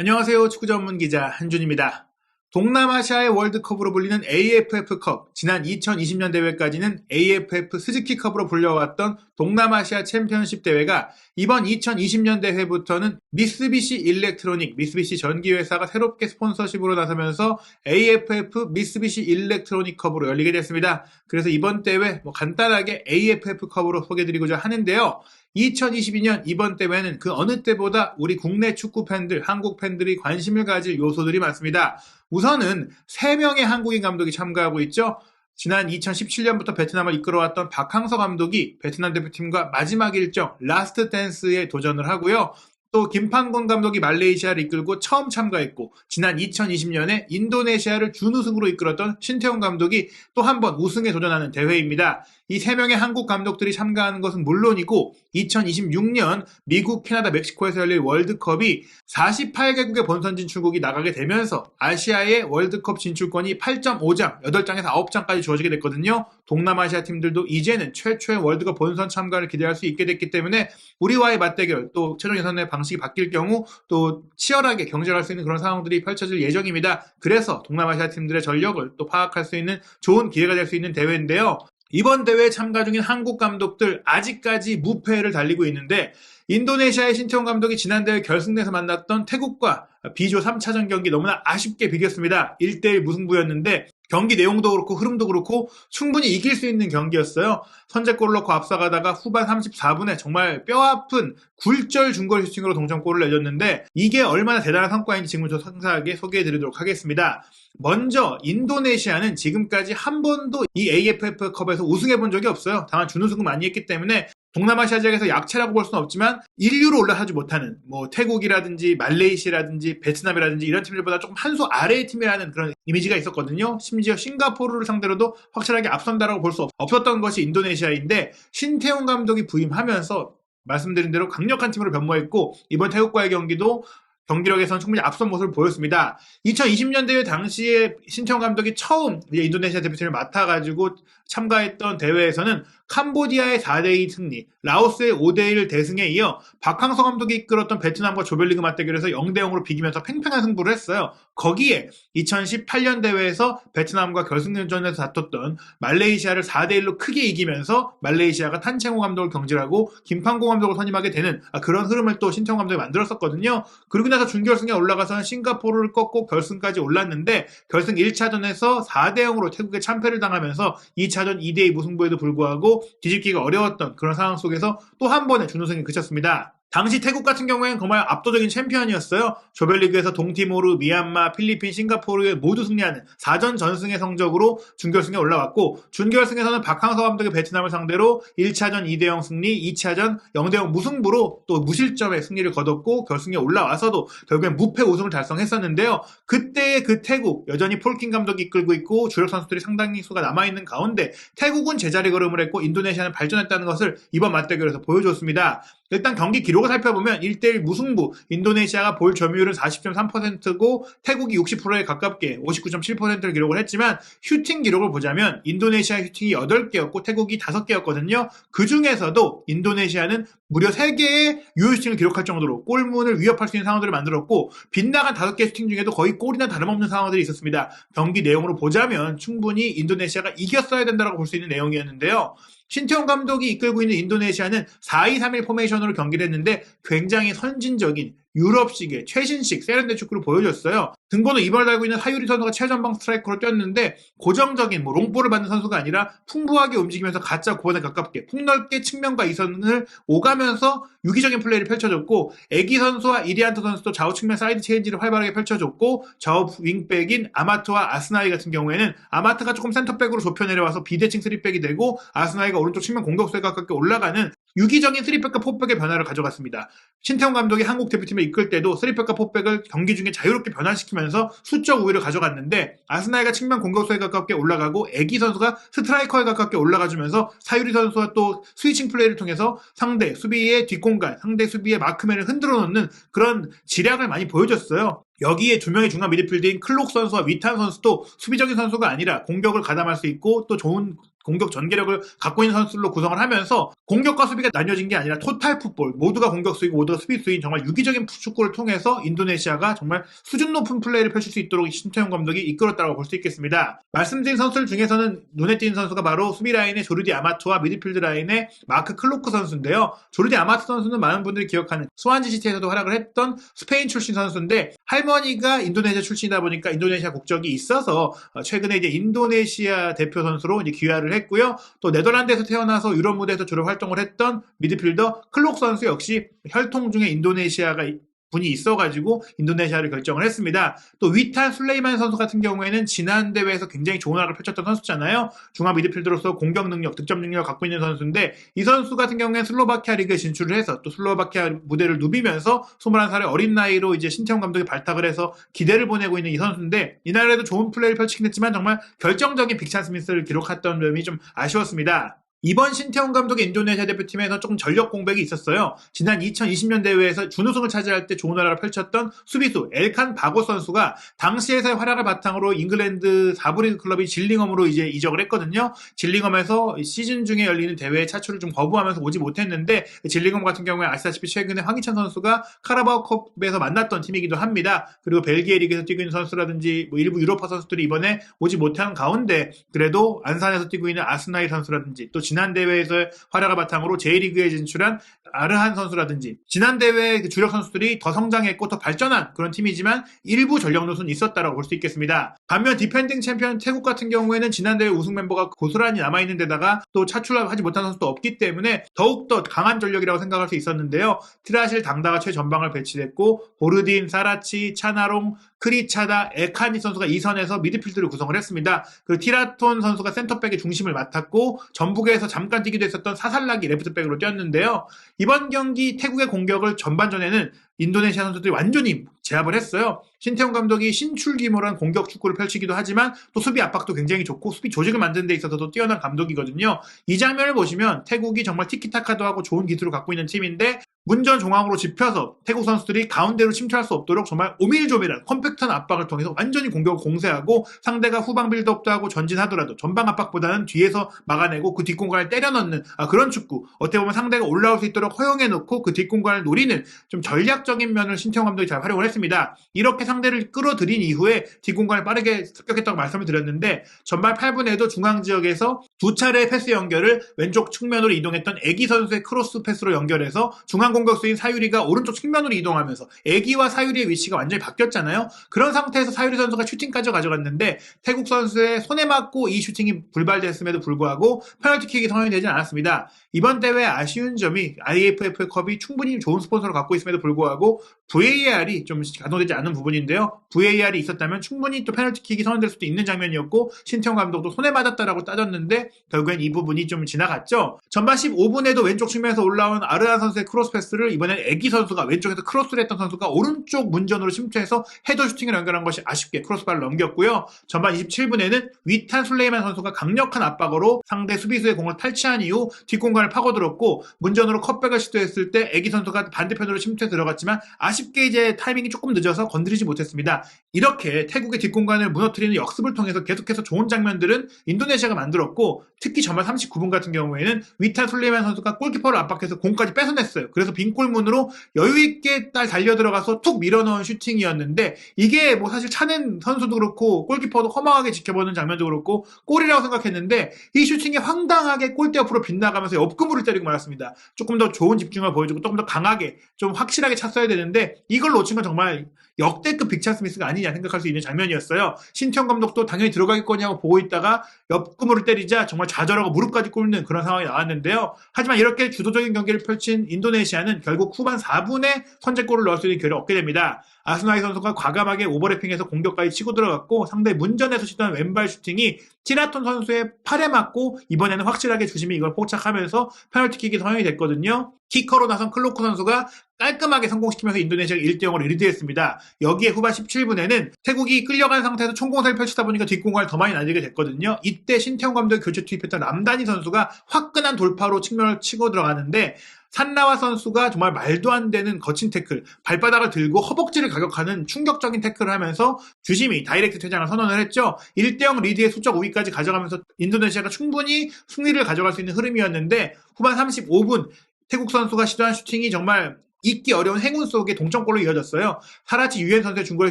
안녕하세요. 축구 전문 기자 한준입니다. 동남아시아의 월드컵으로 불리는 AFF컵, 지난 2020년 대회까지는 AFF 스즈키컵으로 불려왔던 동남아시아 챔피언십 대회가 이번 2020년 대회부터는 미쓰비시 일렉트로닉, 미쓰비시 전기회사가 새롭게 스폰서십으로 나서면서 AFF 미쓰비시 일렉트로닉컵으로 열리게 됐습니다. 그래서 이번 대회 간단하게 AFF컵으로 소개해드리고자 하는데요. 2022년 이번 대회는 그 어느 때보다 우리 국내 축구 팬들, 한국 팬들이 관심을 가질 요소들이 많습니다. 우선은 3명의 한국인 감독이 참가하고 있죠. 지난 2017년부터 베트남을 이끌어왔던 박항서 감독이 베트남 대표팀과 마지막 일정 라스트 댄스에 도전을 하고요. 또 김판곤 감독이 말레이시아를 이끌고 처음 참가했고 지난 2020년에 인도네시아를 준우승으로 이끌었던 신태용 감독이 또 한 번 우승에 도전하는 대회입니다. 이 3명의 한국 감독들이 참가하는 것은 물론이고 2026년 미국, 캐나다, 멕시코에서 열릴 월드컵이 48개국의 본선 진출국이 나가게 되면서 아시아의 월드컵 진출권이 8.5장, 8장에서 9장까지 주어지게 됐거든요. 동남아시아 팀들도 이제는 최초의 월드컵 본선 참가를 기대할 수 있게 됐기 때문에 우리와의 맞대결, 또 최종 예선의 방식이 바뀔 경우 또 치열하게 경쟁할 수 있는 그런 상황들이 펼쳐질 예정입니다. 그래서 동남아시아 팀들의 전력을 또 파악할 수 있는 좋은 기회가 될 수 있는 대회인데요. 이번 대회에 참가 중인 한국 감독들 아직까지 무패를 달리고 있는데 인도네시아의 신태용 감독이 지난 대회 결승에서 만났던 태국과 B조 3차전 경기 너무나 아쉽게 비겼습니다. 1대1 무승부였는데 경기 내용도 그렇고 흐름도 그렇고 충분히 이길 수 있는 경기였어요. 선제골을 넣고 앞서가다가 후반 34분에 정말 뼈아픈 굴절 중거리 슈팅으로 동점골을 내줬는데 이게 얼마나 대단한 성과인지 지금부터 상세하게 소개해드리도록 하겠습니다. 먼저 인도네시아는 지금까지 한 번도 이 AFF컵에서 우승해본 적이 없어요. 다만 준우승은 많이 했기 때문에 동남아시아 지역에서 약체라고 볼 수는 없지만 인류로 올라가지 못하는 태국이라든지 말레이시아라든지 베트남이라든지 이런 팀들보다 조금 한 수 아래의 팀이라는 그런 이미지가 있었거든요. 심지어 싱가포르를 상대로도 확실하게 앞선다라고 볼 수 없었던 것이 인도네시아인데 신태용 감독이 부임하면서 말씀드린 대로 강력한 팀으로 변모했고 이번 태국과의 경기도 경기력에서는 충분히 앞선 모습을 보였습니다. 2020년 대회 당시에 신태용 감독이 처음 인도네시아 대표팀을 맡아가지고 참가했던 대회에서는 캄보디아의 4대2 승리, 라오스의 5대1 대승에 이어 박항서 감독이 이끌었던 베트남과 조별리그 맞대결에서 0대0으로 비기면서 팽팽한 승부를 했어요. 거기에 2018년 대회에서 베트남과 결승전에서 다퉜던 말레이시아를 4대1로 크게 이기면서 말레이시아가 탄첸호 감독을 경질하고 김판고 감독을 선임하게 되는 그런 흐름을 또 신태용 감독이 만들었었거든요. 그리고 나서 준결승에 올라가서는 싱가포르를 꺾고 결승까지 올랐는데 결승 1차전에서 4대0으로 태국에 참패를 당하면서 2차전 2대2 무승부에도 불구하고 뒤집기가 어려웠던 그런 상황 속에서 또 한 번의 준우승에 그쳤습니다. 당시 태국 같은 경우에는 정말 압도적인 챔피언이었어요. 조별리그에서 동티모르, 미얀마, 필리핀, 싱가포르에 모두 승리하는 4전 전승의 성적으로 준결승에 올라왔고 준결승에서는 박항서 감독의 베트남을 상대로 1차전 2대0 승리, 2차전 0대0 무승부로 또 무실점의 승리를 거뒀고 결승에 올라와서도 결국엔 무패 우승을 달성했었는데요. 그때의 그 태국 여전히 폴킨 감독이 이끌고 있고 주력 선수들이 상당히 수가 남아있는 가운데 태국은 제자리 걸음을 했고 인도네시아는 발전했다는 것을 이번 맞대결에서 보여줬습니다. 일단 경기 기록을 살펴보면 1대1 무승부, 인도네시아가 볼 점유율은 40.3%고 태국이 60%에 가깝게 59.7%를 기록을 했지만 슈팅 기록을 보자면 인도네시아 슈팅이 8개였고 태국이 5개였거든요. 그 중에서도 인도네시아는 무려 3개의 유효 슈팅을 기록할 정도로 골문을 위협할 수 있는 상황들을 만들었고 빗나간 5개 슈팅 중에도 거의 골이나 다름없는 상황들이 있었습니다. 경기 내용으로 보자면 충분히 인도네시아가 이겼어야 된다고 볼 수 있는 내용이었는데요. 신태용 감독이 이끌고 있는 인도네시아는 4-2-3-1 포메이션으로 경기를 했는데 굉장히 선진적인 유럽식의 최신식 세련된 축구를 보여줬어요. 등번호 2번을 달고 있는 하유리 선수가 최전방 스트라이커로 뛰었는데 고정적인 롱볼을 받는 선수가 아니라 풍부하게 움직이면서 가짜 9번에 가깝게 폭넓게 측면과 이선을 오가면서 유기적인 플레이를 펼쳐줬고 애기 선수와 이리안토 선수도 좌우 측면 사이드 체인지를 활발하게 펼쳐줬고 좌우 윙백인 아마트와 아스나이 같은 경우에는 아마트가 조금 센터백으로 좁혀 내려와서 비대칭 3백이 되고 아스나이가 오른쪽 측면 공격수에 가깝게 올라가는 유기적인 3백과 4백의 변화를 가져갔습니다. 신태용 감독이 한국 대표팀을 이끌 때도 3백과 4백을 경기 중에 자유롭게 변화시키면서 수적 우위를 가져갔는데 아스나이가 측면 공격수에 가깝게 올라가고 애기 선수가 스트라이커에 가깝게 올라가주면서 사유리 선수와 또 스위칭 플레이를 통해서 상대 수비의 뒷공간, 상대 수비의 마크맨을 흔들어 놓는 그런 지략을 많이 보여줬어요. 여기에 두 명의 중간 미드필드인 클록 선수와 위탄 선수도 수비적인 선수가 아니라 공격을 가담할 수 있고 또 좋은 공격 전개력을 갖고 있는 선수들로 구성을 하면서 공격과 수비가 나뉘어진 게 아니라 토탈 풋볼, 모두가 공격수이고 모두가 수비수인 정말 유기적인 축구를 통해서 인도네시아가 정말 수준 높은 플레이를 펼칠 수 있도록 신태용 감독이 이끌었다고 볼 수 있겠습니다. 말씀드린 선수들 중에서는 눈에 띄는 선수가 바로 수비 라인의 조르디 아마트와 미드필드 라인의 마크 클로크 선수인데요. 조르디 아마트 선수는 많은 분들이 기억하는 스완지 시티에서도 활약을 했던 스페인 출신 선수인데 할머니가 인도네시아 출신이다 보니까 인도네시아 국적이 있어서 최근에 이제 인도네시아 대표 선수로 이제 귀화를 했고요. 또 네덜란드에서 태어나서 유럽 무대에서 주로 활동을 했던 미드필더 클록 선수 역시 혈통 중에 인도네시아가 분이 있어가지고 인도네시아를 결정을 했습니다. 또 위탄 술레이만 선수 같은 경우에는 지난 대회에서 굉장히 좋은 활약을 펼쳤던 선수잖아요. 중앙 미드필더로서 공격 능력, 득점 능력을 갖고 있는 선수인데 이 선수 같은 경우에는 슬로바키아 리그에 진출을 해서 또 슬로바키아 무대를 누비면서 21살의 어린 나이로 이제 신태용 감독이 발탁을 해서 기대를 보내고 있는 이 선수인데 이날에도 좋은 플레이를 펼치긴 했지만 정말 결정적인 빅찬스 미스를 기록했던 점이 좀 아쉬웠습니다. 이번 신태용 감독의 인도네시아 대표팀에서 조금 전력 공백이 있었어요. 지난 2020년 대회에서 준우승을 차지할 때 좋은 활약을 펼쳤던 수비수 엘칸 바고 선수가 당시에서의 활약을 바탕으로 잉글랜드 4부 리그 클럽이 질링엄으로 이제 이적을 했거든요. 질링엄에서 시즌 중에 열리는 대회에 차출을 좀 거부하면서 오지 못했는데 질링엄 같은 경우에 아시다시피 최근에 황희찬 선수가 카라바오컵에서 만났던 팀이기도 합니다. 그리고 벨기에 리그에서 뛰고 있는 선수라든지 뭐 일부 유로파 선수들이 이번에 오지 못한 가운데 그래도 안산에서 뛰고 있는 아스나이 선수라든지 또 지난 대회에서의 활약을 바탕으로 J리그에 진출한 아르한 선수라든지 지난 대회 주력 선수들이 더 성장했고 더 발전한 그런 팀이지만 일부 전력 노선이 있었다고 볼 수 있겠습니다. 반면 디펜딩 챔피언 태국 같은 경우에는 지난 대회 우승 멤버가 고스란히 남아있는 데다가 또 차출하지 못한 선수도 없기 때문에 더욱더 강한 전력이라고 생각할 수 있었는데요. 티라실 당다가 최전방을 배치됐고 보르딘, 사라치, 차나롱, 크리차다, 에카니 선수가 2선에서 미드필드를 구성을 했습니다. 그리고 티라톤 선수가 센터백의 중심을 맡았고 전북에서 잠깐 뛰기도 했었던 사살락이 레프트백으로 뛰었는데요. 이번 경기 태국의 공격을 전반전에는 인도네시아 선수들이 완전히 제압을 했어요. 신태용 감독이 신출귀몰한 공격 축구를 펼치기도 하지만 또 수비 압박도 굉장히 좋고 수비 조직을 만드는 데 있어서도 뛰어난 감독이거든요. 이 장면을 보시면 태국이 정말 티키타카도 하고 좋은 기술을 갖고 있는 팀인데 문전 종황으로 짚혀서 태국 선수들이 가운데로 침투할 수 없도록 정말 오밀조밀한 컴팩트한 압박을 통해서 완전히 공격을 공세하고 상대가 후방 빌드업도 하고 전진하더라도 전방 압박보다는 뒤에서 막아내고 그 뒷공간을 때려 넣는 그런 축구. 어떻게 보면 상대가 올라올 수 있도록 허용해 놓고 그 뒷공간을 노리는 좀 전략적인 면을 신태용 감독이 잘 활용을 했습니다. 이렇게 상대를 끌어들인 이후에 뒷공간을 빠르게 습격했다고 말씀을 드렸는데 전반 8분에도 중앙 지역에서 두 차례 패스 연결을 왼쪽 측면으로 이동했던 애기 선수의 크로스 패스로 연결해서 중앙 공격수인 사유리가 오른쪽 측면으로 이동하면서 애기와 사유리의 위치가 완전히 바뀌었잖아요. 그런 상태에서 사유리 선수가 슈팅까지 가져갔는데 태국 선수의 손에 맞고 이 슈팅이 불발됐음에도 불구하고 페널티킥이 선언이 되지 않았습니다. 이번 대회 아쉬운 점이 IFF컵이 충분히 좋은 스폰서를 갖고 있음에도 불구하고 VAR이 좀 가동되지 않은 부분인데요. VAR이 있었다면 충분히 또 페널티킥이 선언될 수도 있는 장면이었고 신태용 감독도 손에 맞았다라고 따졌는데 결국엔 이 부분이 좀 지나갔죠. 전반 15분에도 왼쪽 측면에서 올라온 아르한 선수의 크로스 패스를 이번엔 애기 선수가 왼쪽에서 크로스를 했던 선수가 오른쪽 문전으로 침투해서 헤더 슈팅을 연결한 것이 아쉽게 크로스바를 넘겼고요. 전반 27분에는 위탄 술레이만 선수가 강력한 압박으로 상대 수비수의 공을 탈취한 이후 뒷공간을 파고들었고 문전으로 컷백을 시도했을 때 애기 선수가 반대편으로 침투해 들어갔지만 아쉽게 이제 타이밍이 조금 늦어서 건드리지 못했습니다. 이렇게 태국의 뒷공간을 무너뜨리는 역습을 통해서 계속해서 좋은 장면들은 인도네시아가 만들었고 특히 전반 39분 같은 경우에는 위탄 술레이만 선수가 골키퍼를 압박해서 공까지 뺏어냈어요. 그래서 빈골문으로 여유있게 달려들어가서 툭 밀어넣은 슈팅이었는데 이게 뭐 사실 차는 선수도 그렇고 골키퍼도 허망하게 지켜보는 장면도 그렇고 골이라고 생각했는데 이 슈팅이 황당하게 골대 옆으로 빗나가면서 옆구무를 때리고 말았습니다. 조금 더 좋은 집중을 보여주고 조금 더 강하게 좀 확실하게 찼어야 되는데 이걸 놓친 건 정말 역대급 빅찬스 미스가 아니냐 생각할 수 있는 장면이었어요. 신태용 감독도 당연히 들어가겠거니 하고 보고 있다가 옆구무를 때리자 정말 좌절하고 무릎까지 꿇는 그런 상황이 나왔는데요. 하지만 이렇게 주도적인 경기를 펼친 인도네시아는 결국 후반 4분에 선제골을 넣을 수 있는 기회를 얻게 됩니다. 아스나이 선수가 과감하게 오버래핑해서 공격까지 치고 들어갔고 상대 문전에서 시도한 왼발 슈팅이 티라톤 선수의 팔에 맞고 이번에는 확실하게 주심이 이걸 포착하면서 페널티킥이 선언이 됐거든요. 키커로 나선 클로크 선수가 깔끔하게 성공시키면서 인도네시아가 1대0으로 리드했습니다. 여기에 후반 17분에는 태국이 끌려간 상태에서 총공세를 펼치다 보니까 뒷공간을 더 많이 날리게 됐거든요. 이때 신태용 감독이 교체 투입했던 람다니 선수가 화끈한 돌파로 측면을 치고 들어가는데 산나와 선수가 정말 말도 안 되는 거친 태클, 발바닥을 들고 허벅지를 가격하는 충격적인 태클을 하면서 주심이 다이렉트 퇴장을 선언을 했죠. 1대0 리드의 수적 5위까지 가져가면서 인도네시아가 충분히 승리를 가져갈 수 있는 흐름이었는데 후반 35분 태국 선수가 시도한 슈팅이 정말 잊기 어려운 행운 속에 동점골로 이어졌어요. 하라치 유엔 선수의 중거리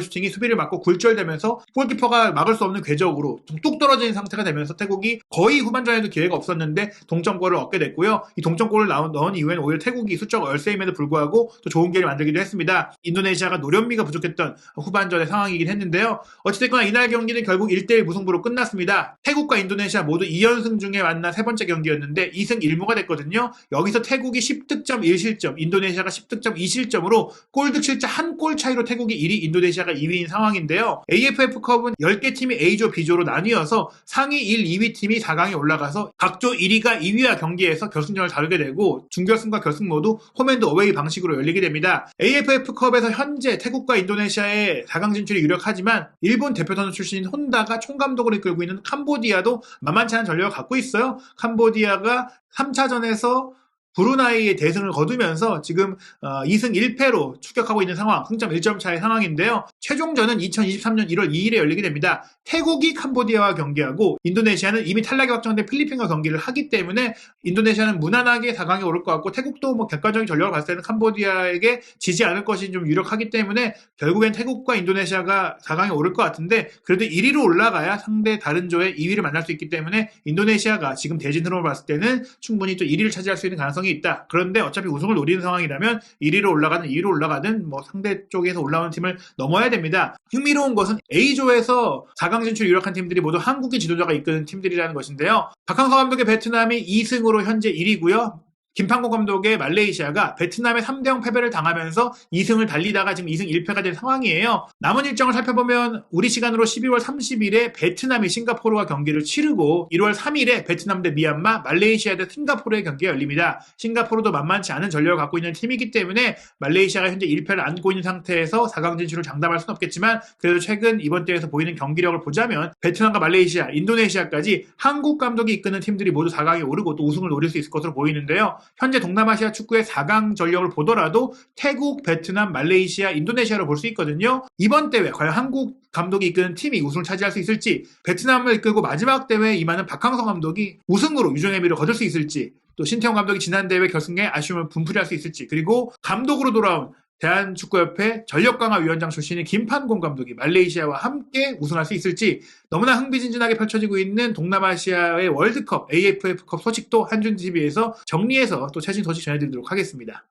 슈팅이 수비를 막고 굴절되면서 골키퍼가 막을 수 없는 궤적으로 뚝 떨어진 상태가 되면서 태국이 거의 후반전에도 기회가 없었는데 동점골을 얻게 됐고요. 이 동점골을 넣은 이후에는 오히려 태국이 수적 열세임에도 불구하고 또 좋은 기회를 만들기도 했습니다. 인도네시아가 노련미가 부족했던 후반전의 상황이긴 했는데요. 어찌됐거나 이날 경기는 결국 1대1 무승부로 끝났습니다. 태국과 인도네시아 모두 2연승 중에 만난 세 번째 경기였는데 2승 1무가 됐거든요. 여기서 태국이 10득점 1실점, 인도네시아가 10득점 2실점으로 골득실차 한 골 차이로 태국이 1위, 인도네시아가 2위인 상황인데요. AFF컵은 10개 팀이 A조, B조로 나뉘어서 상위 1, 2위 팀이 4강에 올라가서 각조 1위가 2위와 경기에서 결승전을 다루게 되고 준결승과 결승 모두 홈앤드 어웨이 방식으로 열리게 됩니다. AFF컵에서 현재 태국과 인도네시아의 4강 진출이 유력하지만 일본 대표 선수 출신인 혼다가 총감독을 이끌고 있는 캄보디아도 만만치 않은 전력을 갖고 있어요. 캄보디아가 3차전에서 브루나이의 대승을 거두면서 지금 2승 1패로 추격하고 있는 상황, 승점 1점 차의 상황인데요. 최종전은 2023년 1월 2일에 열리게 됩니다. 태국이 캄보디아와 경기하고 인도네시아는 이미 탈락이 확정된 필리핀과 경기를 하기 때문에 인도네시아는 무난하게 4강에 오를 것 같고 태국도 뭐 객관적인 전력을 봤을 때는 캄보디아에게 지지 않을 것이 좀 유력하기 때문에 결국엔 태국과 인도네시아가 4강에 오를 것 같은데 그래도 1위로 올라가야 상대 다른 조의 2위를 만날 수 있기 때문에 인도네시아가 지금 대진 흐름을 봤을 때는 충분히 또 1위를 차지할 수 있는 가능성이 있다. 그런데 어차피 우승을 노리는 상황이라면 1위로 올라가든 2위로 올라가든 뭐 상대 쪽에서 올라오는 팀을 넘어야 됩니다. 흥미로운 것은 A조에서 4강 진출 유력한 팀들이 모두 한국인 지도자가 이끄는 팀들이라는 것인데요. 박항서 감독의 베트남이 2승으로 현재 1위고요. 김판고 감독의 말레이시아가 베트남의 3대0 패배를 당하면서 2승을 달리다가 지금 2승 1패가 된 상황이에요. 남은 일정을 살펴보면 우리 시간으로 12월 30일에 베트남이 싱가포르와 경기를 치르고 1월 3일에 베트남 대 미얀마, 말레이시아 대 싱가포르의 경기가 열립니다. 싱가포르도 만만치 않은 전력을 갖고 있는 팀이기 때문에 말레이시아가 현재 1패를 안고 있는 상태에서 4강 진출을 장담할 수는 없겠지만 그래도 최근 이번 대회에서 보이는 경기력을 보자면 베트남과 말레이시아, 인도네시아까지 한국 감독이 이끄는 팀들이 모두 4강에 오르고 또 우승을 노릴 수 있을 것으로 보이는데요. 현재 동남아시아 축구의 4강 전력을 보더라도 태국, 베트남, 말레이시아, 인도네시아로 볼 수 있거든요. 이번 대회 과연 한국 감독이 이끄는 팀이 우승을 차지할 수 있을지, 베트남을 이끌고 마지막 대회에 임하는 박항서 감독이 우승으로 유종의 미를 거둘 수 있을지, 또 신태용 감독이 지난 대회 결승에 아쉬움을 분풀이할 수 있을지, 그리고 감독으로 돌아온 대한축구협회 전력강화위원장 출신인 김판공 감독이 말레이시아와 함께 우승할 수 있을지 너무나 흥미진진하게 펼쳐지고 있는 동남아시아의 월드컵, AFF컵 소식도 한준TV에서 정리해서 또 최신 소식 전해드리도록 하겠습니다.